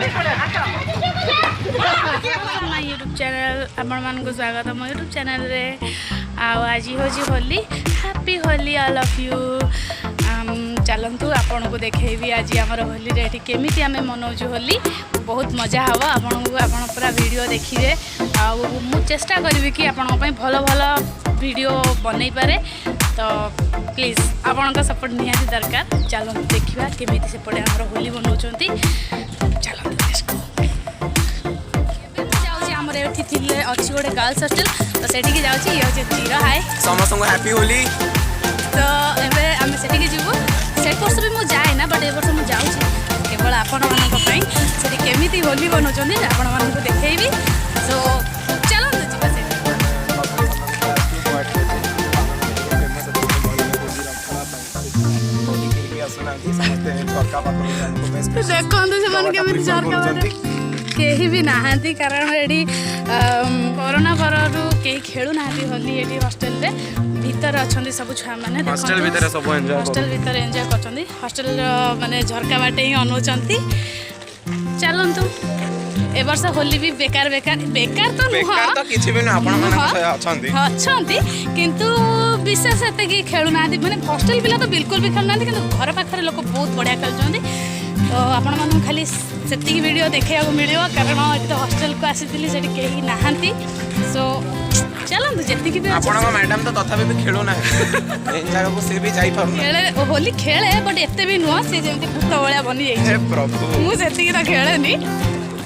My YouTube channel आपण स्वागत मो यूट्यूब चैनल रे आज हूँ Holi happy Holi all of you. चलतु आपन को देखेबी आज आमर होली रे केमिति आमे मनाऊँ होली बहुत मजा हम आपन को आपन पूरा वीडियो देखिए मु चेष्टा करी कि आपण भल भल वीडियो बनई पारे तो प्लीज आपण का सपोर्ट निहाती दरकार। चलतु देखा केमिति सेपटे आमर होली बनाऊँ चलतु अच्छी गोटे गर्ल्स हॉस्टल तो सेठी जाऊँगी ये हूँ जीरो हाय समस्त हैप्पी होली। तो एबे आम सेठी जीवु से वर्ष भी मुझे जाए ना बट ए वर्ष मुझे जाऊँगी केवल आपण मानी केमी होली बनाऊँ आपण मानक देखी सो चलते देखते से झरका कहीं भी नहांती कारण ये कोरोना पर कहीं खेलु ना होली ये हॉस्टेल रे भीतर अच्छा सब छुआ मैंने हॉस्टेल भीतर एंजॉय करछंती हॉस्टेल माने झरका बाटे ही अनौचंती। चलंतु ए वर्ष होली भी बेकार बेकार बेकार तो बेकार तो किछि भी ना आपण माने अछंती किंतु विशेष एते कि खेलु ना माने हॉस्टेल पिला तो बिल्कुल भी खेलु ना किंतु घर पाखरे लोक बहुत बढ़िया खेलछंती तो आपण मानू खाली सेतिकी वीडियो देखा मिल कारण ये तो हॉस्टेल को आसी से कहीं नहांती सो चलते जी भी मैडम तो तथापि भी खेलु ना जगह से भी जाई पारु खेले होली खेले बट एते भी नुह से जमती भूत भाया बनी जाए प्रभु मुझे तो खेले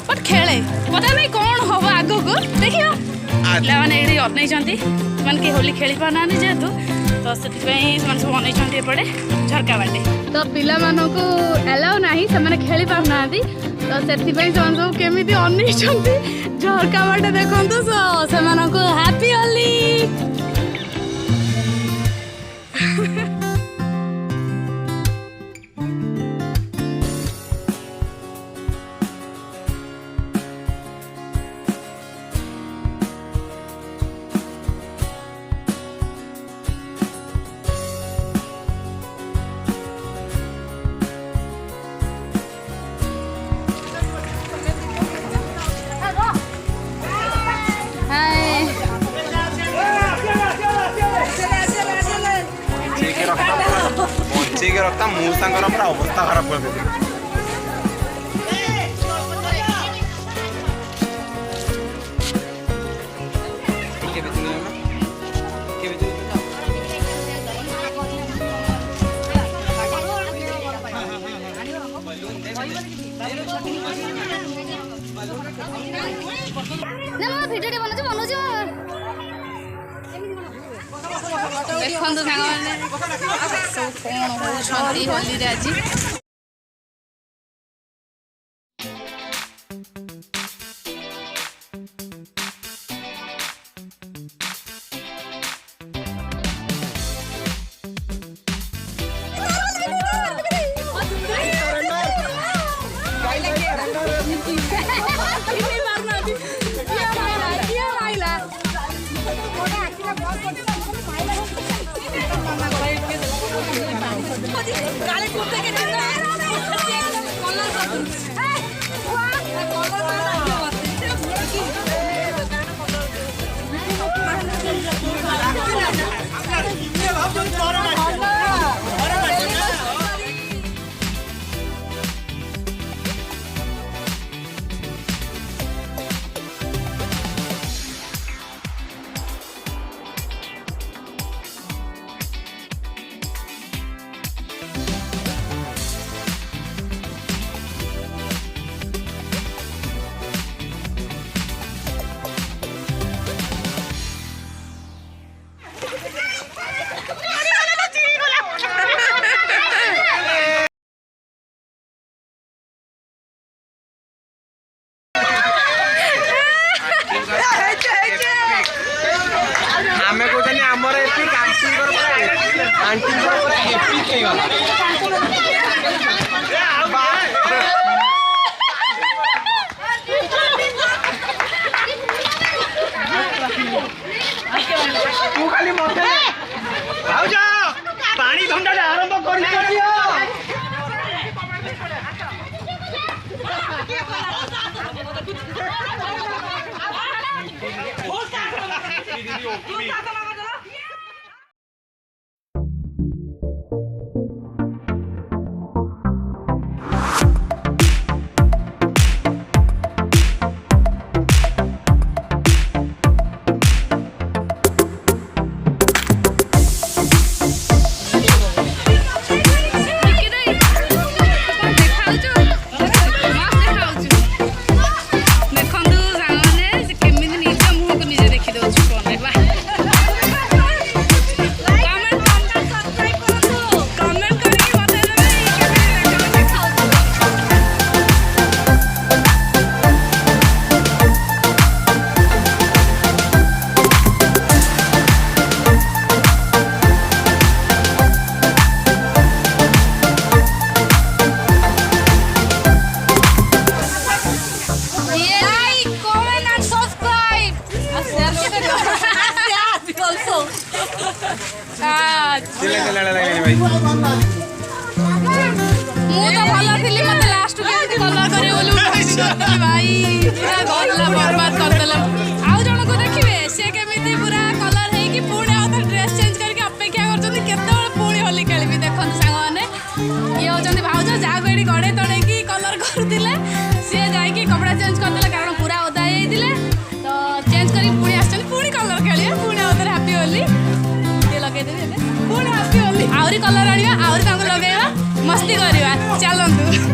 बट खेले पता नहीं कौन हम आग को देखियो मैंने ये अनई मैंने कि होली खेली पाना जेहेतु तो से सब अनई एपटे झरका बाटे तो पिला मानक एलाउ ना से खेली पाना तो से सब केमी अनई झरका बाटे देखु से हैप्पी होली। ठीक रखता मुझे पूरा अवस्था खराब कर देती देखते सब कौन होली आज पानी ठंडा आरंभ कर ମୁଁ ତ ଭଲ ଥିଲି ମତେ ଲାଷ୍ଟ କେମିତି କଲର କରିବ ବୋଲି ଭାଇ ପୁରା ଗଲା ବର୍ବାଦ କରିଦେଲା। ଆଉ ଜଣକୁ ଦେଖିବେ ସେ କେମିତି ପୁରା କଲର ହେଇକି ପୁଣି ଆଉ ଥରେ ଡ୍ରେସ୍ ଚେଞ୍ଜ କରିକି ଅପେକ୍ଷା କରୁଛନ୍ତି କେତେବେଳେ ପୁଣି ହୋଲି ଖେଳିବି। ଦେଖନ୍ତୁ ସାଙ୍ଗମାନେ ଇଏ ହଉଛନ୍ତି ଭାଉଜ ଯାହାକୁ ଏଠି ଗଡ଼େଇ ତଡ଼େଇକି କଲର କରୁଥିଲେ ସିଏ ଯାଇକି କପଡ଼ା ଚେଞ୍ଜ କରିଦେଲେ କାରଣ ପୁରା ଓଦା ହେଇଯାଇଥିଲେ ତ ଚେଞ୍ଜ କରିକି ପୁଣି ଆସିଛନ୍ତି ପୁଣି କଲର ଖେଳିବେ ପୁଣି ଆଉ ଥରେ ହାପି ହୋଲି ଟିକେ ଲଗେଇଦେବି ଏବେ ପୁଣି ହାପି ହୋଲି ଆହୁରି କଲର ଆଣିବା ଆହୁରି ତାଙ୍କୁ ଲଗେଇବା मस्ती करवा चलतु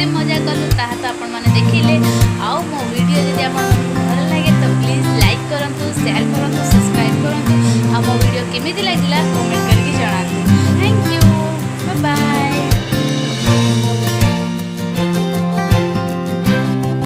मजा कलु ताहा तो आपण माने देखिले आउ मो वीडियो ଭିଡ଼ିଓ ଯଦି ଆପଣଙ୍କୁ